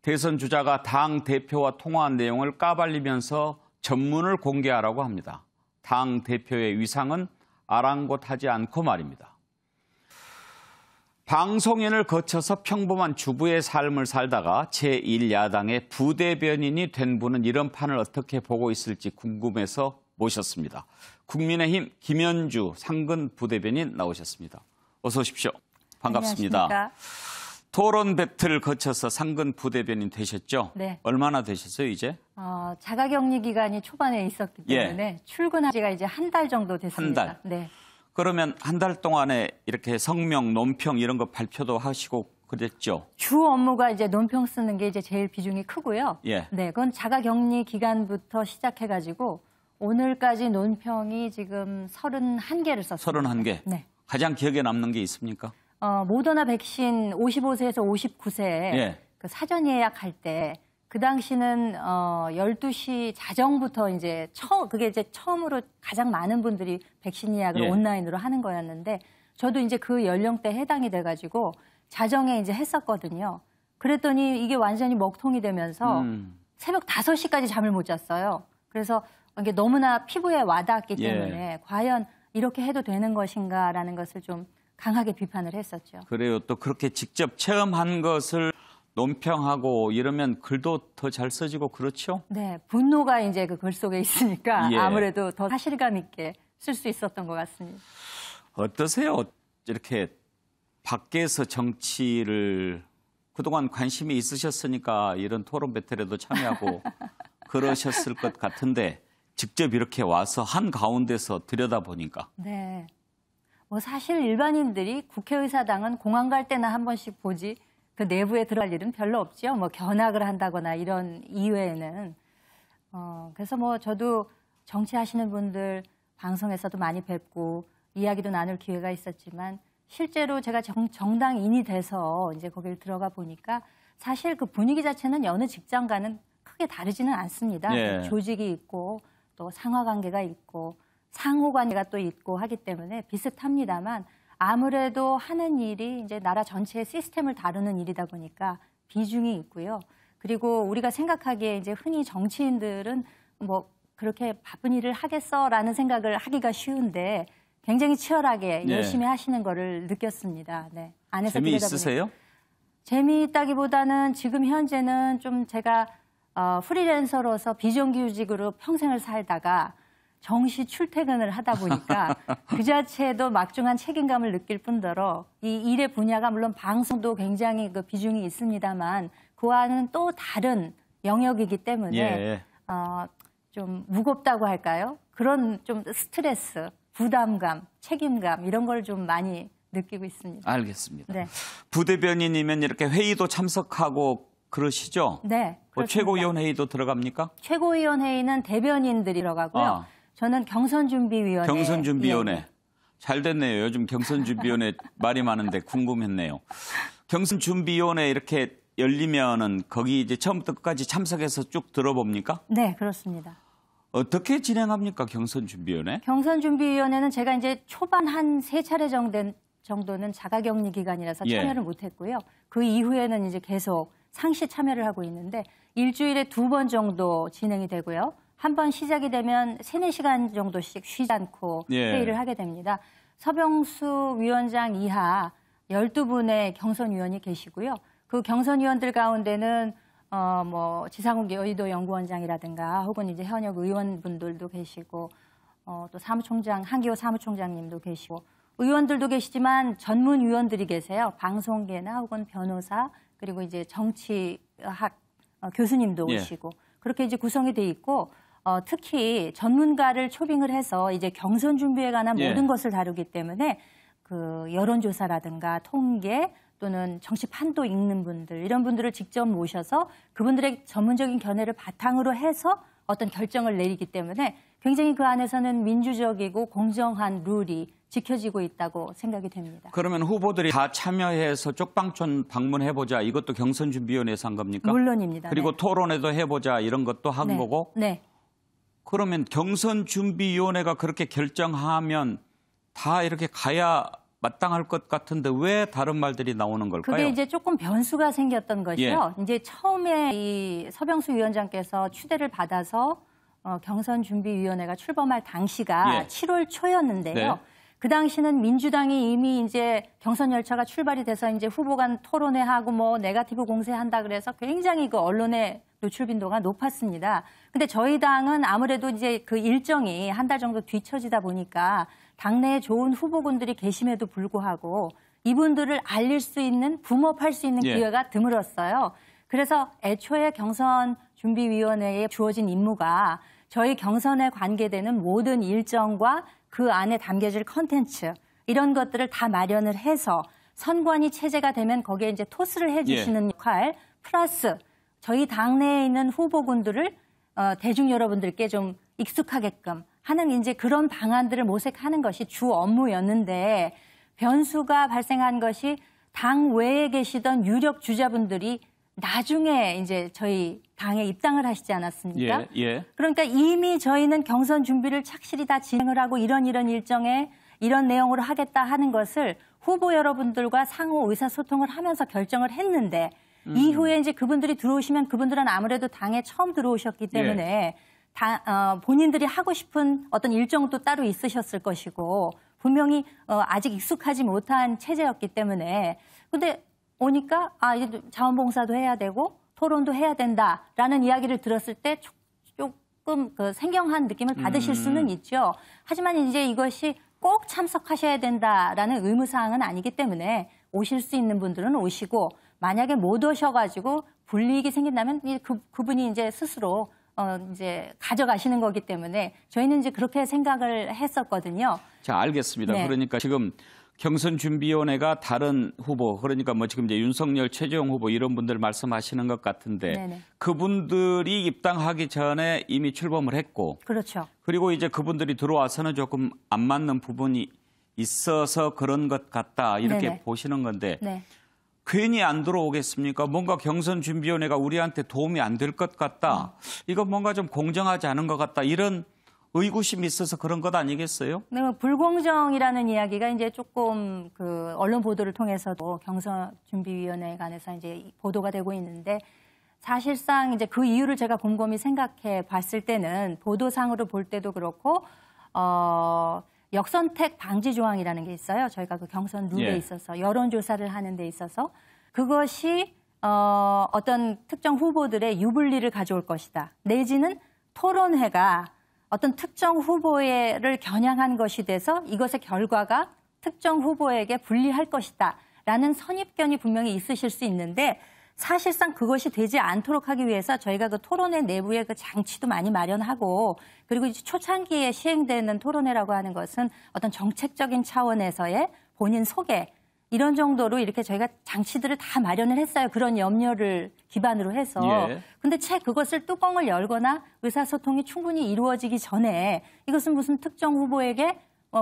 대선 주자가 당 대표와 통화한 내용을 까발리면서 전문을 공개하라고 합니다. 당 대표의 위상은 아랑곳하지 않고 말입니다. 방송인을 거쳐서 평범한 주부의 삶을 살다가 제1야당의 부대변인이 된 분은 이런 판을 어떻게 보고 있을지 궁금해서 모셨습니다. 국민의힘 김현주 상근 부대변인 나오셨습니다. 어서 오십시오. 반갑습니다. 안녕하십니까. 토론 배틀을 거쳐서 상근 부대변인 되셨죠? 네. 얼마나 되셨어요, 이제? 자가격리 기간이 초반에 있었기 때문에 출근한 지가 이제 한 달 정도 됐습니다. 한 달? 네. 그러면 한 달 동안에 이렇게 성명, 논평 이런 거 발표도 하시고 그랬죠? 주 업무가 이제 논평 쓰는 게 이제 제일 비중이 크고요. 예. 네, 그건 자가격리 기간부터 시작해가지고 오늘까지 논평이 지금 31개를 썼습니다. 31개? 네. 가장 기억에 남는 게 있습니까? 모더나 백신 55세에서 59세 예. 그 사전 예약할 때 그 당시는 12시 자정부터 이제 그게 이제 처음으로 가장 많은 분들이 백신 예약을 예. 온라인으로 하는 거였는데 저도 이제 그 연령대에 해당이 돼가지고 자정에 이제 했었거든요. 그랬더니 이게 완전히 먹통이 되면서 새벽 5시까지 잠을 못 잤어요. 그래서 이게 너무나 피부에 와닿았기 때문에 과연 이렇게 해도 되는 것인가라는 것을 좀 강하게 비판을 했었죠. 그래요. 또 그렇게 직접 체험한 것을 논평하고 이러면 글도 더 잘 써지고 그렇죠? 네, 분노가 이제 그 글 속에 있으니까 예. 아무래도 더 사실감 있게 쓸 수 있었던 것 같습니다. 어떠세요? 이렇게 밖에서 정치를 그동안 관심이 있으셨으니까 이런 토론 배틀에도 참여하고 그러셨을 것 같은데 직접 이렇게 와서 한가운데서 들여다보니까. 네. 뭐 사실 일반인들이 국회의사당은 공항 갈 때나 한 번씩 보지 그 내부에 들어갈 일은 별로 없죠. 뭐 견학을 한다거나 이런 이외에는. 그래서 뭐 저도 정치하시는 분들 방송에서도 많이 뵙고 이야기도 나눌 기회가 있었지만 실제로 제가 정당인이 돼서 이제 거기를 들어가 보니까 사실 그 분위기 자체는 여느 직장과는 크게 다르지는 않습니다. 예. 조직이 있고 또 상하관계가 있고 상호관계가 또 있고 하기 때문에 비슷합니다만 아무래도 하는 일이 이제 나라 전체의 시스템을 다루는 일이다 보니까 비중이 있고요. 그리고 우리가 생각하기에 이제 흔히 정치인들은 뭐 그렇게 바쁜 일을 하겠어라는 생각을 하기가 쉬운데 굉장히 치열하게 열심히 하시는 거를 느꼈습니다. 네. 안에서 재미있으세요? 재미있다기보다는 지금 현재는 좀 제가 프리랜서로서 비정규직으로 평생을 살다가 정시 출퇴근을 하다 보니까 그 자체도 막중한 책임감을 느낄 뿐더러 이 일의 분야가 물론 방송도 굉장히 그 비중이 있습니다만 그와는 또 다른 영역이기 때문에 좀 무겁다고 할까요? 그런 좀 스트레스, 부담감, 책임감 이런 걸 좀 많이 느끼고 있습니다. 알겠습니다. 네. 부대변인이면 이렇게 회의도 참석하고 그러시죠? 네. 뭐 최고위원 회의도 들어갑니까? 최고위원 회의는 대변인들이 들어가고요. 저는 경선준비위원회. 경선준비위원회. 잘 됐네요. 요즘 경선준비위원회 말이 많은데 궁금했네요. 경선준비위원회 이렇게 열리면은 거기 이제 처음부터 끝까지 참석해서 쭉 들어봅니까? 네, 그렇습니다. 어떻게 진행합니까, 경선준비위원회? 경선준비위원회는 제가 이제 초반 한 3차례 정도는 자가격리 기간이라서 참여를 못했고요. 그 이후에는 이제 계속 상시 참여를 하고 있는데 일주일에 2번 정도 진행이 되고요. 한 번 시작이 되면 3-4시간 정도씩 쉬지 않고 회의를 하게 됩니다. 서병수 위원장 이하 12분의 경선위원이 계시고요. 그 경선위원들 가운데는 뭐 지상욱 여의도 연구원장이라든가 혹은 이제 현역 의원분들도 계시고 또 사무총장 한기호 사무총장님도 계시고 의원들도 계시지만 전문위원들이 계세요. 방송계나 혹은 변호사 그리고 이제 정치학 교수님도 오시고 그렇게 이제 구성이 돼 있고 특히 전문가를 초빙을 해서 이제 경선 준비에 관한 모든 것을 다루기 때문에 그 여론조사라든가 통계 또는 정치 판도 읽는 분들 이런 분들을 직접 모셔서 그분들의 전문적인 견해를 바탕으로 해서 어떤 결정을 내리기 때문에 굉장히 그 안에서는 민주적이고 공정한 룰이 지켜지고 있다고 생각이 됩니다. 그러면 후보들이 다 참여해서 쪽방촌 방문해보자 이것도 경선준비위원회에서 한 겁니까? 물론입니다. 그리고 토론회도 해보자 이런 것도 한 거고? 네. 그러면 경선준비위원회가 그렇게 결정하면 다 이렇게 가야 마땅할 것 같은데 왜 다른 말들이 나오는 걸까요? 그게 이제 조금 변수가 생겼던 것이요. 이제 처음에 이 서병수 위원장께서 추대를 받아서 경선준비위원회가 출범할 당시가 7월 초였는데요. 네. 그 당시는 민주당이 이미 이제 경선 열차가 출발이 돼서 이제 후보 간 토론회하고 뭐 네거티브 공세한다 그래서 굉장히 그 언론의 노출 빈도가 높았습니다. 근데 저희 당은 아무래도 이제 그 일정이 한 달 정도 뒤처지다 보니까 당내에 좋은 후보군들이 계심에도 불구하고 이분들을 알릴 수 있는, 붐업할 수 있는 기회가 드물었어요. 그래서 애초에 경선준비위원회에 주어진 임무가 저희 경선에 관계되는 모든 일정과 그 안에 담겨질 컨텐츠 이런 것들을 다 마련을 해서 선관위 체제가 되면 거기에 이제 토스를 해주시는 역할 플러스 저희 당내에 있는 후보군들을 대중 여러분들께 좀 익숙하게끔 하는 이제 그런 방안들을 모색하는 것이 주 업무였는데 변수가 발생한 것이 당 외에 계시던 유력 주자분들이 나중에 이제 저희 당에 입당을 하시지 않았습니까? 그러니까 이미 저희는 경선 준비를 착실히 다 진행을 하고 이런 일정에 이런 내용으로 하겠다 하는 것을 후보 여러분들과 상호 의사소통을 하면서 결정을 했는데 이후에 이제 그분들이 들어오시면 그분들은 아무래도 당에 처음 들어오셨기 때문에 본인들이 하고 싶은 어떤 일정도 따로 있으셨을 것이고 분명히 아직 익숙하지 못한 체제였기 때문에 근데 오니까 이제 자원봉사도 해야 되고 토론도 해야 된다라는 이야기를 들었을 때 조금 그 생경한 느낌을 받으실 수는 있죠. 하지만 이제 이것이 꼭 참석하셔야 된다라는 의무사항은 아니기 때문에 오실 수 있는 분들은 오시고 만약에 못 오셔가지고 불이익이 생긴다면 그분이 이제 스스로 이제 가져가시는 거기 때문에 저희는 이제 그렇게 생각을 했었거든요. 자, 알겠습니다. 네. 그러니까 지금 경선준비위원회가 다른 후보, 그러니까 뭐 지금 이제 윤석열, 최재형 후보 이런 분들 말씀하시는 것 같은데 네네. 그분들이 입당하기 전에 이미 출범을 했고 그렇죠. 그리고 이제 그분들이 들어와서는 조금 안 맞는 부분이 있어서 그런 것 같다 이렇게 네네. 보시는 건데 네. 괜히 안 들어오겠습니까? 뭔가 경선준비위원회가 우리한테 도움이 안 될 것 같다. 이거 뭔가 좀 공정하지 않은 것 같다. 이런 의구심이 있어서 그런 것 아니겠어요? 네, 불공정이라는 이야기가 이제 조금 그 언론 보도를 통해서도 경선준비위원회에 관해서 이제 보도가 되고 있는데 사실상 이제 그 이유를 제가 곰곰이 생각해 봤을 때는 보도상으로 볼 때도 그렇고 역선택 방지 조항이라는 게 있어요. 저희가 그 경선 룰에 있어서 여론조사를 하는 데 있어서 그것이 어떤 특정 후보들의 유불리를 가져올 것이다. 내지는 토론회가 어떤 특정 후보를 겨냥한 것이 돼서 이것의 결과가 특정 후보에게 불리할 것이다. 라는 선입견이 분명히 있으실 수 있는데 사실상 그것이 되지 않도록 하기 위해서 저희가 그 토론회 내부에 그 장치도 많이 마련하고 그리고 이제 초창기에 시행되는 토론회라고 하는 것은 어떤 정책적인 차원에서의 본인 소개 이런 정도로 이렇게 저희가 장치들을 다 마련을 했어요. 그런 염려를 기반으로 해서. 근데 채 그것을 뚜껑을 열거나 의사소통이 충분히 이루어지기 전에 이것은 무슨 특정 후보에게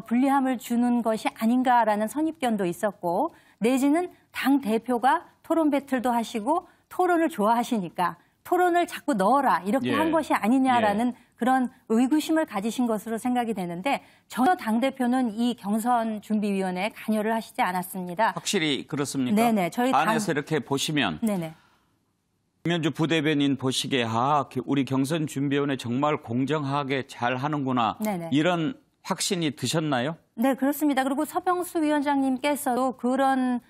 불리함을 주는 것이 아닌가라는 선입견도 있었고 내지는 당 대표가 토론 배틀도 하시고 토론을 좋아하시니까 토론을 자꾸 넣어라 이렇게 한 것이 아니냐라는 그런 의구심을 가지신 것으로 생각이 되는데 전혀 당대표는 이 경선준비위원회에 관여를 하시지 않았습니다. 확실히 그렇습니까? 네네. 저희 안에서 이렇게 보시면 네네. 김현주 부대변인 보시기에 우리 경선준비위원회 정말 공정하게 잘 하는구나. 네네. 이런 확신이 드셨나요? 네, 그렇습니다. 그리고 서병수 위원장님께서도 그런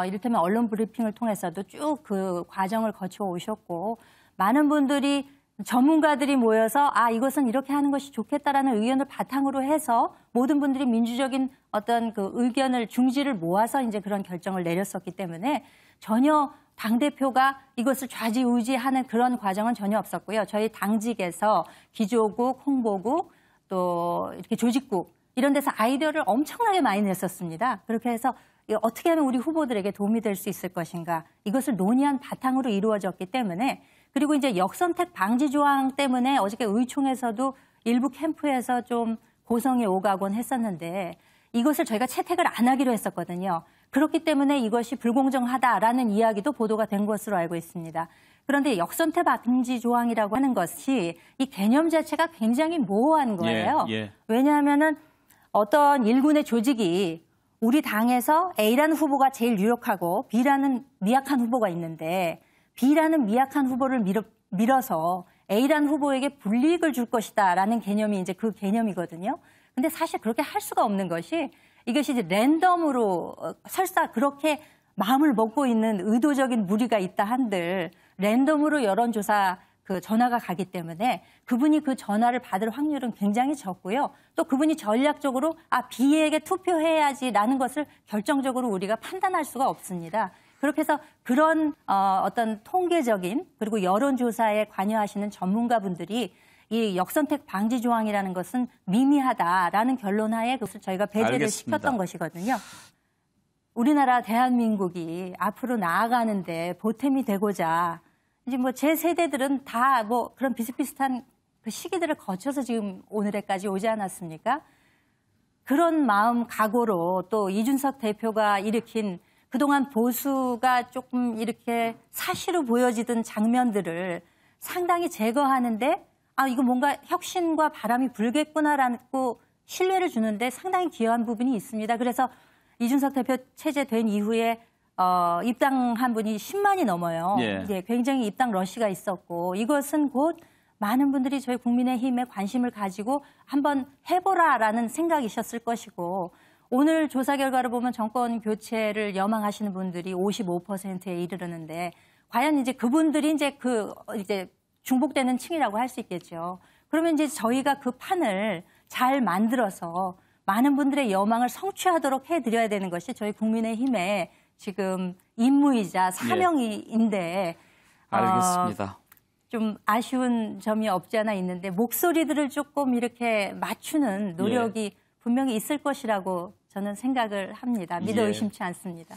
이를테면 언론 브리핑을 통해서도 쭉 그 과정을 거쳐 오셨고 많은 분들이 전문가들이 모여서 이것은 이렇게 하는 것이 좋겠다라는 의견을 바탕으로 해서 모든 분들이 민주적인 어떤 그 의견을 중지를 모아서 이제 그런 결정을 내렸었기 때문에 전혀 당대표가 이것을 좌지우지하는 그런 과정은 전혀 없었고요. 저희 당직에서 기조국, 홍보국, 또 이렇게 조직국 이런 데서 아이디어를 엄청나게 많이 냈었습니다. 그렇게 해서 어떻게 하면 우리 후보들에게 도움이 될 수 있을 것인가 이것을 논의한 바탕으로 이루어졌기 때문에 그리고 이제 역선택 방지 조항 때문에 어저께 의총에서도 일부 캠프에서 좀 고성이 오가곤 했었는데 이것을 저희가 채택을 안 하기로 했었거든요. 그렇기 때문에 이것이 불공정하다라는 이야기도 보도가 된 것으로 알고 있습니다. 그런데 역선택 방지 조항이라고 하는 것이 이 개념 자체가 굉장히 모호한 거예요. 왜냐하면은 어떤 일군의 조직이 우리 당에서 A라는 후보가 제일 유력하고 B라는 미약한 후보가 있는데 B라는 미약한 후보를 밀어서 A라는 후보에게 불이익을 줄 것이다라는 개념이 이제 그 개념이거든요. 근데 사실 그렇게 할 수가 없는 것이 이것이 이제 랜덤으로 설사 그렇게 마음을 먹고 있는 의도적인 무리가 있다 한들 랜덤으로 여론조사 그 전화가 가기 때문에 그분이 그 전화를 받을 확률은 굉장히 적고요. 또 그분이 전략적으로 B에게 투표해야지라는 것을 결정적으로 우리가 판단할 수가 없습니다. 그렇게 해서 그런 어떤 통계적인 그리고 여론조사에 관여하시는 전문가분들이 이 역선택 방지 조항이라는 것은 미미하다라는 결론하에 그것을 저희가 배제를 알겠습니다. 시켰던 것이거든요. 우리나라 대한민국이 앞으로 나아가는데 보탬이 되고자 이제 뭐 제 세대들은 다 뭐 그런 비슷비슷한 그 시기들을 거쳐서 지금 오늘에까지 오지 않았습니까? 그런 마음 각오로 또 이준석 대표가 일으킨 그동안 보수가 조금 이렇게 사시로 보여지던 장면들을 상당히 제거하는데 이거 뭔가 혁신과 바람이 불겠구나라고 신뢰를 주는데 상당히 기여한 부분이 있습니다. 그래서 이준석 대표 체제된 이후에 입당한 분이 10만이 넘어요. 예. 예, 굉장히 입당 러시가 있었고 이것은 곧 많은 분들이 저희 국민의힘에 관심을 가지고 한번 해보라라는 생각이셨을 것이고 오늘 조사 결과를 보면 정권 교체를 염망하시는 분들이 55%에 이르르는데 과연 이제 그분들이 이제 중복되는 층이라고 할 수 있겠죠. 그러면 이제 저희가 그 판을 잘 만들어서 많은 분들의 여망을 성취하도록 해드려야 되는 것이 저희 국민의힘의 지금 임무이자 사명인데 알겠습니다. 좀 아쉬운 점이 없지 않아 있는데 목소리들을 조금 이렇게 맞추는 노력이 분명히 있을 것이라고 저는 생각을 합니다. 믿어 예. 의심치 않습니다.